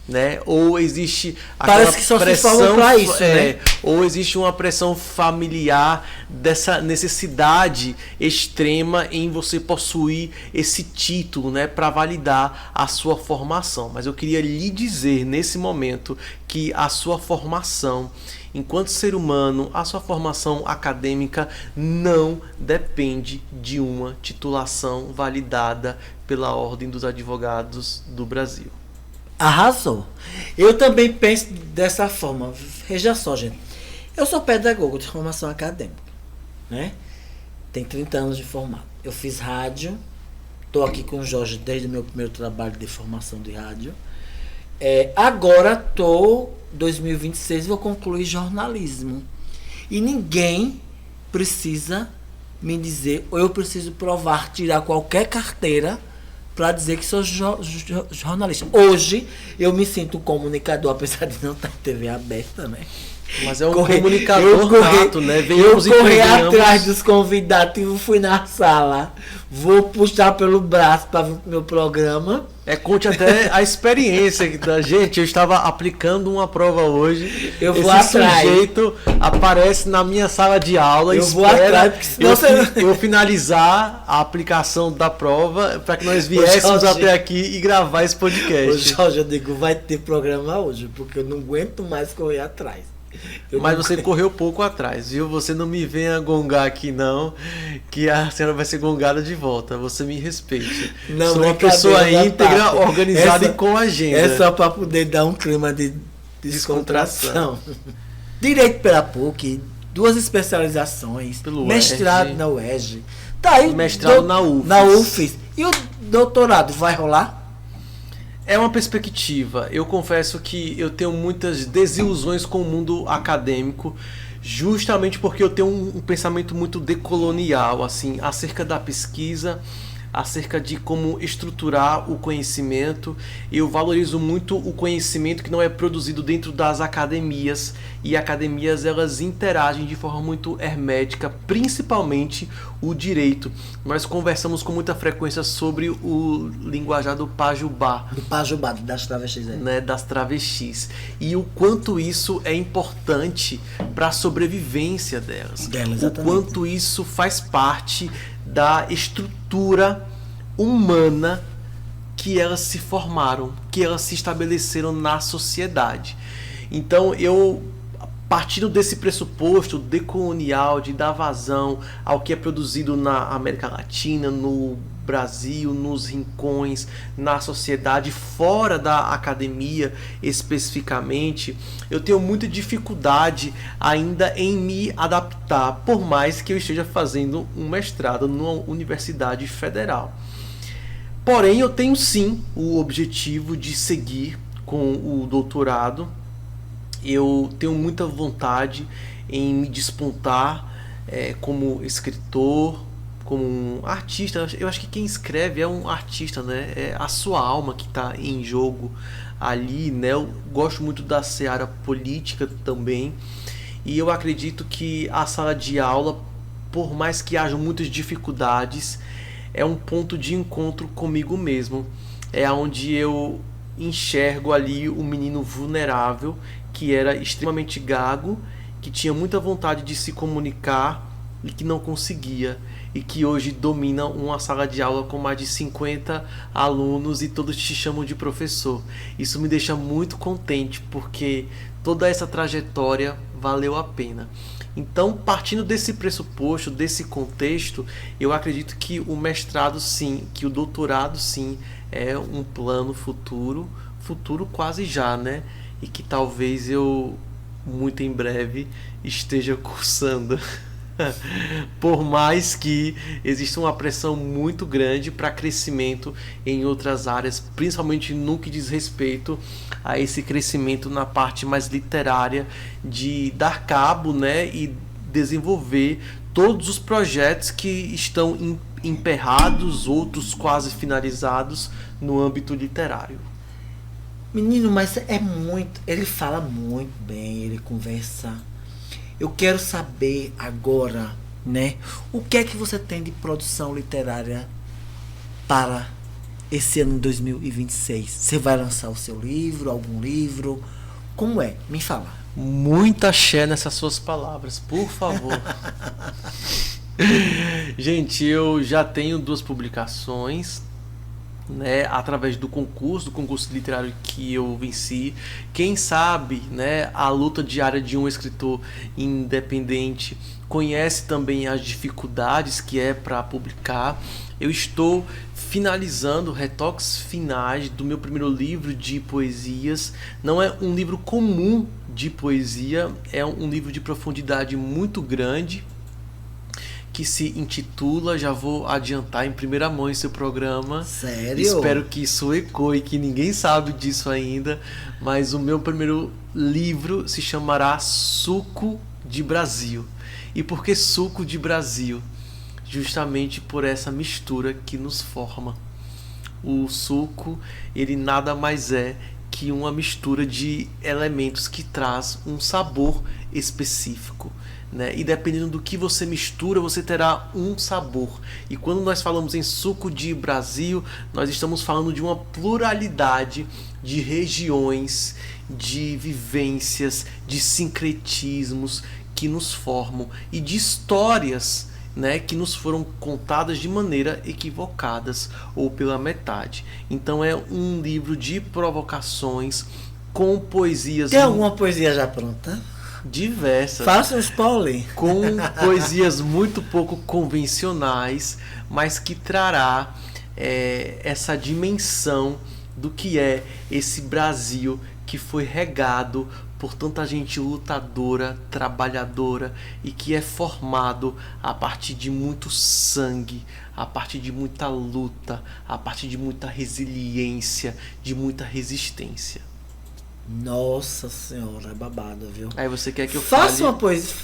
né? Ou existe Parece que só se formam pra isso, né? Ou existe uma pressão familiar dessa necessidade extrema em você possuir esse título, né, para validar a sua formação. Mas eu queria lhe dizer nesse momento que a sua formação enquanto ser humano, a sua formação acadêmica não depende de uma titulação validada pela Ordem dos Advogados do Brasil. Arrasou. Eu também penso dessa forma. Veja só, gente. Eu sou pedagogo de formação acadêmica, né? Tenho 30 anos de formado. Eu fiz rádio. Estou aqui com o Jorge desde o meu primeiro trabalho de formação de rádio. Agora estou, 2026, vou concluir jornalismo. E ninguém precisa me dizer, ou eu preciso provar, tirar qualquer carteira para dizer que sou jornalista. Hoje, eu me sinto um comunicador, apesar de não estar em TV aberta, né? Mas é um comunicador nato, né? Eu corri atrás dos convidados e fui na sala. Vou puxar pelo braço para ver o meu programa. Conte até a experiência da gente. Eu estava aplicando uma prova hoje. Eu vou atrás. Esse sujeito aparece na minha sala de aula. Eu vou atrás, porque senão eu finalizar a aplicação da prova para que nós viéssemos até aqui e gravar esse podcast. Ô Jorge, eu digo, vai ter programa hoje, porque eu não aguento mais correr atrás. Mas você correu pouco atrás, viu? Você não me venha gongar aqui, não, que a senhora vai ser gongada de volta. Você me respeite. Não, sou uma pessoa íntegra, organizada e com agenda. É só para poder dar um clima de descontração. Direito pela PUC, 2 especializações, pelo mestrado UERJ. na UERJ. Tá aí, mestrado na UFES. Na UFES. E o doutorado vai rolar? É uma perspectiva. Eu confesso que eu tenho muitas desilusões com o mundo acadêmico, justamente porque eu tenho um pensamento muito decolonial, assim, acerca da pesquisa, acerca de como estruturar o conhecimento. Eu valorizo muito o conhecimento que não é produzido dentro das academias, e academias elas interagem de forma muito hermética, principalmente o direito. Nós conversamos com muita frequência sobre o linguajar do Pajubá. Do Pajubá, das travestis. Né, das travestis. E o quanto isso é importante para a sobrevivência delas. O quanto isso faz parte da estrutura humana que elas se formaram, que elas se estabeleceram na sociedade. Então, partindo desse pressuposto decolonial, de dar vazão ao que é produzido na América Latina, no Brasil, nos rincões, na sociedade, fora da academia especificamente, eu tenho muita dificuldade ainda em me adaptar, por mais que eu esteja fazendo um mestrado numa universidade federal. Porém, eu tenho sim o objetivo de seguir com o doutorado. Eu tenho muita vontade em me despontar como escritor, como um artista. Eu acho que quem escreve é um artista, né? É a sua alma que está em jogo ali, né? Eu gosto muito da seara política também. E eu acredito que a sala de aula, por mais que haja muitas dificuldades, é um ponto de encontro comigo mesmo. É onde eu enxergo ali o menino vulnerável, que era extremamente gago, que tinha muita vontade de se comunicar e que não conseguia, e que hoje domina uma sala de aula com mais de 50 alunos e todos te chamam de professor. Isso me deixa muito contente, porque toda essa trajetória valeu a pena. Então, partindo desse pressuposto, desse contexto, eu acredito que o mestrado sim, que o doutorado sim, é um plano futuro quase já, né? E que talvez eu, muito em breve, esteja cursando. Por mais que exista uma pressão muito grande para crescimento em outras áreas, principalmente no que diz respeito a esse crescimento na parte mais literária, de dar cabo, né, e desenvolver todos os projetos que estão emperrados, outros quase finalizados no âmbito literário. Menino, mas é muito... Ele fala muito bem, ele conversa. Eu quero saber agora, né? O que é que você tem de produção literária para esse ano de 2026? Você vai lançar o seu livro, algum livro? Como é? Me fala. Muita axé nessas suas palavras, por favor. Gente, eu já tenho 2 publicações, né, através do concurso literário que eu venci. Quem sabe, né, a luta diária de um escritor independente conhece também as dificuldades que é para publicar. Eu estou finalizando retoques finais do meu primeiro livro de poesias. Não é um livro comum de poesia, é um livro de profundidade muito grande, que se intitula, já vou adiantar em primeira mão esse programa. Sério? Espero que isso ecoe, que ninguém sabe disso ainda, mas o meu primeiro livro se chamará Suco de Brasil. E por que Suco de Brasil? Justamente por essa mistura que nos forma. O suco, ele nada mais é que uma mistura de elementos que traz um sabor específico, né? E dependendo do que você mistura, você terá um sabor. E quando nós falamos em Suco de Brasil, nós estamos falando de uma pluralidade de regiões, de vivências, de sincretismos que nos formam e de histórias, né, que nos foram contadas de maneira equivocadas ou pela metade. Então é um livro de provocações com poesias. Tem alguma poesia já pronta? Diversas. Faça um spoiler. Com poesias muito pouco convencionais, mas que trará essa dimensão do que é esse Brasil que foi regado por tanta gente lutadora, trabalhadora e que é formado a partir de muito sangue, a partir de muita luta, a partir de muita resiliência, de muita resistência. Nossa senhora, é babado, viu? Aí você quer que eu Faça fale? uma poesia.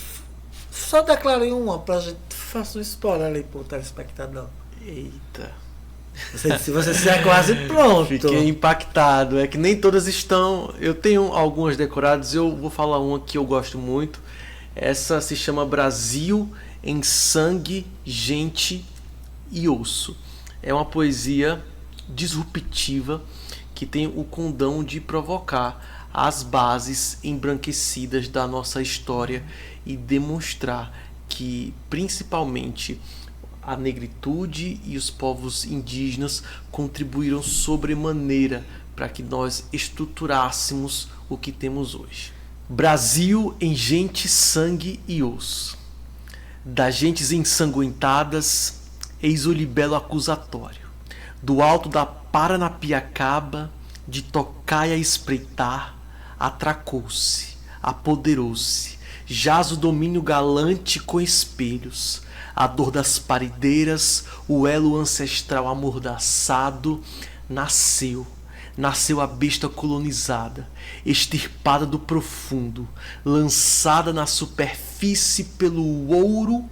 Só declare uma pra gente. Faça um spoiler ali pro telespectador. Eita. Se você estiver quase pronto. Fiquei impactado. É que nem todas estão. Eu tenho algumas decoradas. Eu vou falar uma que eu gosto muito. Essa se chama Brasil em Sangue, Gente e Osso. É uma poesia disruptiva que tem o condão de provocar as bases embranquecidas da nossa história e demonstrar que, principalmente, a negritude e os povos indígenas contribuíram sobremaneira para que nós estruturássemos o que temos hoje. Brasil em gente, sangue e osso. Das gentes ensanguentadas, eis o libelo acusatório. Do alto da Paranapiacaba, de tocaia espreitar, atracou-se, apoderou-se, jaz o domínio galante com espelhos, a dor das paredeiras, o elo ancestral amordaçado, nasceu a besta colonizada, extirpada do profundo, lançada na superfície pelo ouro,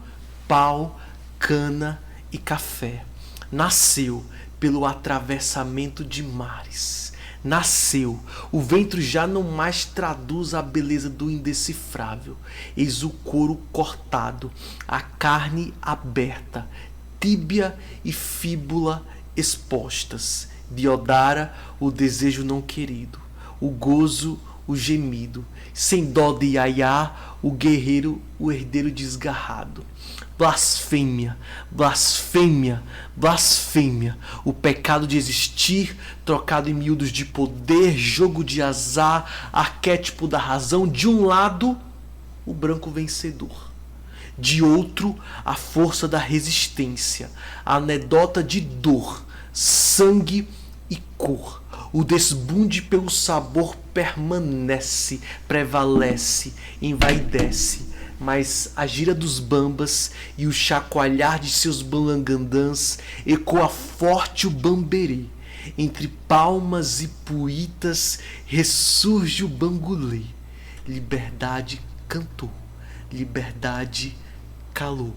pau, cana e café. Nasceu pelo atravessamento de mares. Nasceu, o ventre já não mais traduz a beleza do indecifrável. Eis o couro cortado, a carne aberta, tíbia e fíbula expostas. Diodara, o desejo não querido, o gozo, o gemido. Sem dó de Iaiá, o guerreiro, o herdeiro desgarrado. Blasfêmia, blasfêmia, blasfêmia, o pecado de existir, trocado em miúdos de poder, jogo de azar, arquétipo da razão. De um lado, o branco vencedor. De outro, a força da resistência, a anedota de dor, sangue e cor. O desbunde pelo sabor permanece, prevalece, envaidece. Mas a gira dos bambas e o chacoalhar de seus balangandãs ecoa forte o bamberê. Entre palmas e puitas ressurge o bangulê. Liberdade cantou, liberdade calou.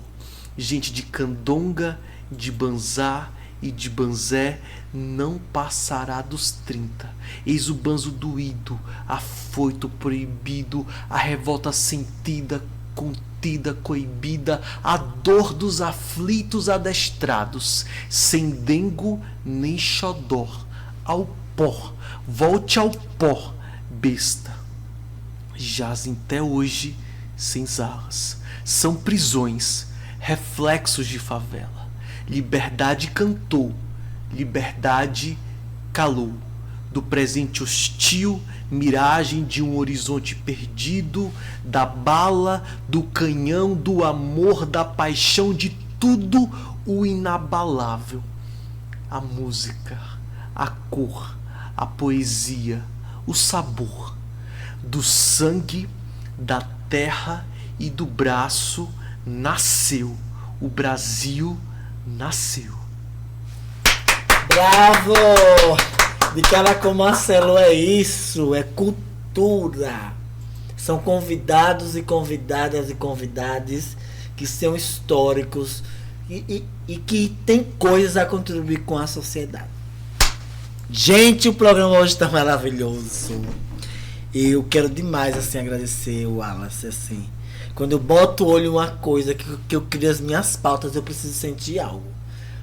Gente de candonga, de banzá e de banzé não passará dos 30. Eis o banzo doído, afoito, proibido, a revolta sentida contida, coibida, a dor dos aflitos adestrados, sem dengo nem xodó, ao pó, volte ao pó, besta. Jazem até hoje senzalas, são prisões, reflexos de favela. Liberdade cantou, liberdade calou, do presente hostil, miragem de um horizonte perdido, da bala, do canhão, do amor, da paixão, de tudo o inabalável. A música, a cor, a poesia, o sabor, do sangue, da terra e do braço nasceu, o Brasil nasceu. Bravo! De cara com Marcelo é isso, é cultura. São convidados e convidadas e convidades que são históricos e que tem coisas a contribuir com a sociedade. Gente, o programa hoje está maravilhoso. Eu quero demais assim agradecer o Wallace, assim. Quando eu boto o olho em uma coisa que eu crio as minhas pautas, eu preciso sentir algo.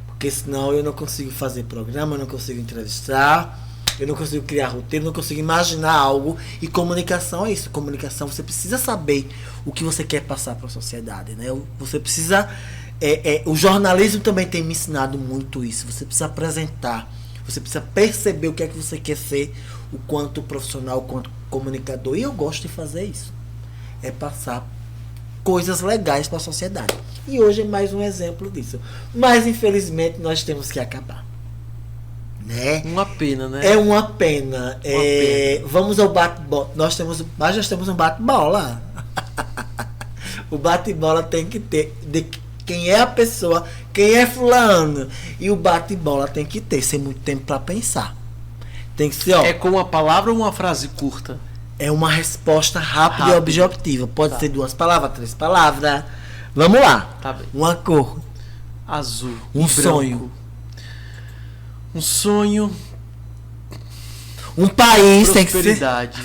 Porque senão eu não consigo fazer programa, eu não consigo entrevistar, eu não consigo criar roteiro, eu não consigo imaginar algo. E comunicação é isso. Comunicação, você precisa saber o que você quer passar para a sociedade, né? Você precisa... o jornalismo também tem me ensinado muito isso. Você precisa apresentar, você precisa perceber o que é que você quer ser, o quanto profissional, o quanto comunicador. E eu gosto de fazer isso. É passar coisas legais para a sociedade. E hoje é mais um exemplo disso. Mas, infelizmente, nós temos que acabar. Né? Uma pena, né? É uma pena. Vamos ao bate-bola. Nós já temos um bate-bola. O bate-bola tem que ter de quem é a pessoa, quem é fulano. E o bate-bola tem que ter. Sem muito tempo para pensar. Tem que ser, ó. É com uma palavra ou uma frase curta? É uma resposta rápida e objetiva. Pode ser 2 palavras, 3 palavras. Vamos lá. Tá bem. Uma cor. Azul. Um sonho. Um sonho. Um país tem que ser. Prosperidade.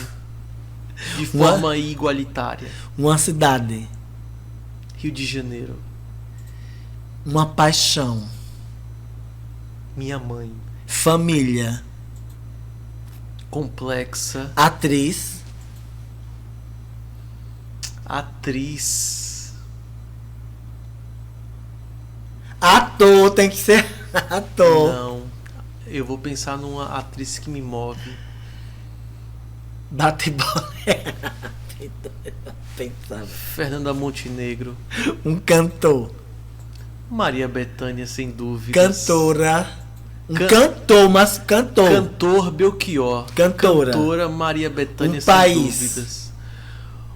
De forma igualitária. Uma cidade. Rio de Janeiro. Uma paixão. Minha mãe. Família. Complexa. Atriz. Ator, tem que ser ator. Não. Eu vou pensar numa atriz que me move. Bate-bola. Pensava. Fernanda Montenegro. Um cantor. Maria Bethânia, sem dúvidas. Cantora. Cantor, mas cantor. Cantor Belchior. Cantora Maria Bethânia, sem país. dúvidas.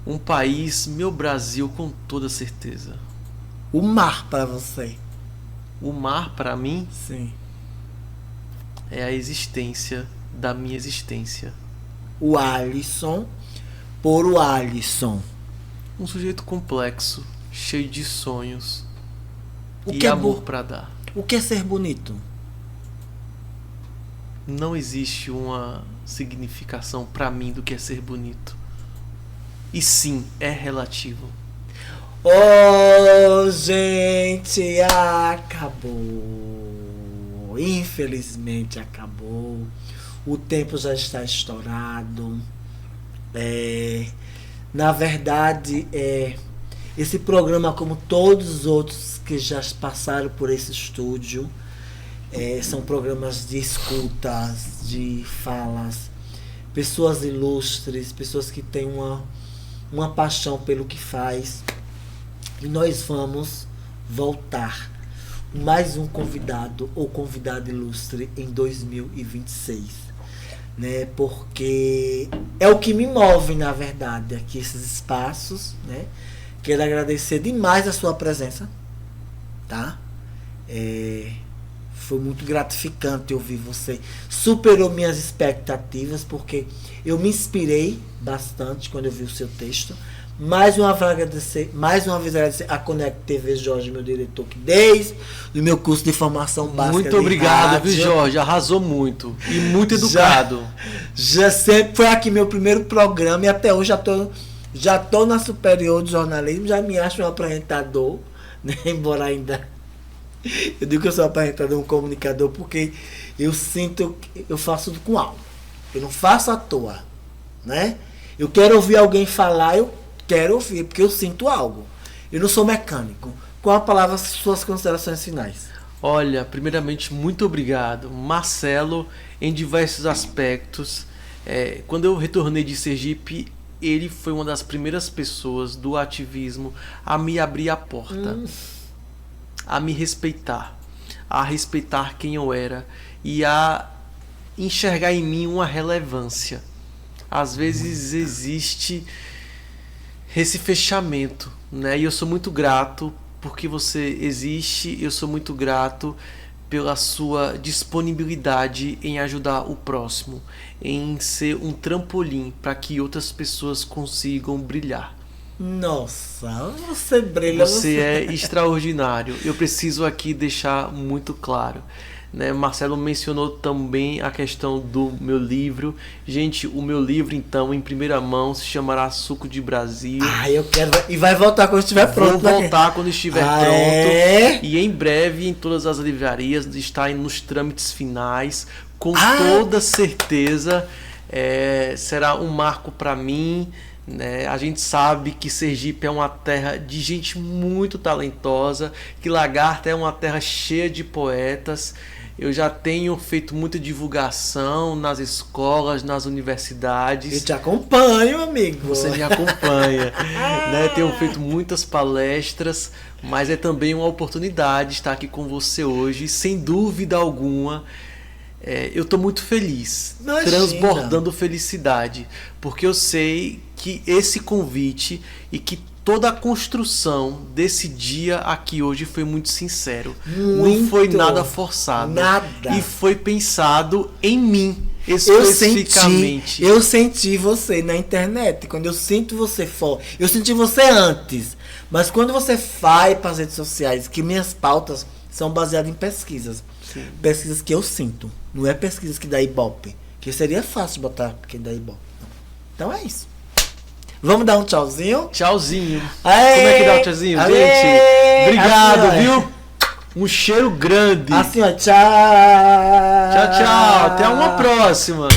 Um país, meu Brasil, com toda certeza. O mar para você. O mar, para mim, Sim. é a existência da minha existência. O Alisson por o Alisson. Um sujeito complexo, cheio de sonhos O e que é amor para dar. O que é ser bonito? Não existe uma significação para mim do que é ser bonito. E sim, é relativo. Oh, gente, acabou. Infelizmente acabou. O tempo já está estourado. Na verdade, esse programa, como todos os outros que já passaram por esse estúdio, são programas de escutas, de falas, pessoas ilustres, pessoas que têm uma paixão pelo que faz. E nós vamos voltar mais um convidado ou convidada ilustre em 2026, né? Porque é o que me move, na verdade, aqui esses espaços, né? Quero agradecer demais a sua presença, tá? Foi muito gratificante ouvir você. Superou minhas expectativas, porque eu me inspirei bastante quando eu vi o seu texto. Mais uma vez agradecer a Conect TV Jorge, meu diretor, que desde o meu curso de formação básica. Muito obrigado, viu, Jorge? Arrasou muito. E muito educado. Já sempre foi aqui meu primeiro programa e até hoje já estou Já tô na superior de jornalismo, já me acho um apresentador, né? Embora ainda eu digo que eu sou apresentador, um comunicador, porque eu sinto que eu faço tudo com alma. Eu não faço à toa, né? Eu quero ouvir alguém falar, eu quero ouvir, porque eu sinto algo. Eu não sou mecânico. Qual a palavra, suas considerações finais? Olha, primeiramente, muito obrigado. Marcelo, em diversos aspectos. Quando eu retornei de Sergipe, ele foi uma das primeiras pessoas do ativismo a me abrir a porta, a me respeitar, a respeitar quem eu era e a enxergar em mim uma relevância. Às vezes existe esse fechamento, né? E eu sou muito grato porque você existe, eu sou muito grato pela sua disponibilidade em ajudar o próximo, em ser um trampolim para que outras pessoas consigam brilhar. Nossa, você brilha. Você é extraordinário. Eu preciso aqui deixar muito claro, né? Marcelo mencionou também a questão do meu livro. Gente, o meu livro, então, em primeira mão, se chamará Suco de Brasil. Eu quero. E vai voltar quando estiver pronto. Vou voltar quando estiver pronto. É? E em breve, em todas as livrarias, está nos trâmites finais. Com toda certeza, será um marco para mim. Né? A gente sabe que Sergipe é uma terra de gente muito talentosa, que Lagarta é uma terra cheia de poetas. Eu já tenho feito muita divulgação nas escolas, nas universidades. Eu te acompanho, amigo. Você me acompanha. Né? Tenho feito muitas palestras, mas é também uma oportunidade estar aqui com você hoje, sem dúvida alguma. Eu estou muito feliz, Imagina. Transbordando felicidade, porque eu sei que esse convite e que toda a construção desse dia aqui hoje foi muito sincero. Muito. Não foi nada forçado. Nada. E foi pensado em mim, especificamente. Eu senti você na internet. Quando eu sinto você forte, eu senti você antes. Mas quando você vai para as redes sociais, que minhas pautas são baseadas em pesquisas. Sim. Pesquisas que eu sinto. Não é pesquisas que dá Ibope. Que seria fácil botar que dá Ibope. Então é isso. Vamos dar um tchauzinho? Tchauzinho. Aê! Como é que dá o tchauzinho, Aê! gente? Obrigado, assim, viu? Um cheiro grande. Assim, ó, tchau. Tchau, tchau. Até uma próxima.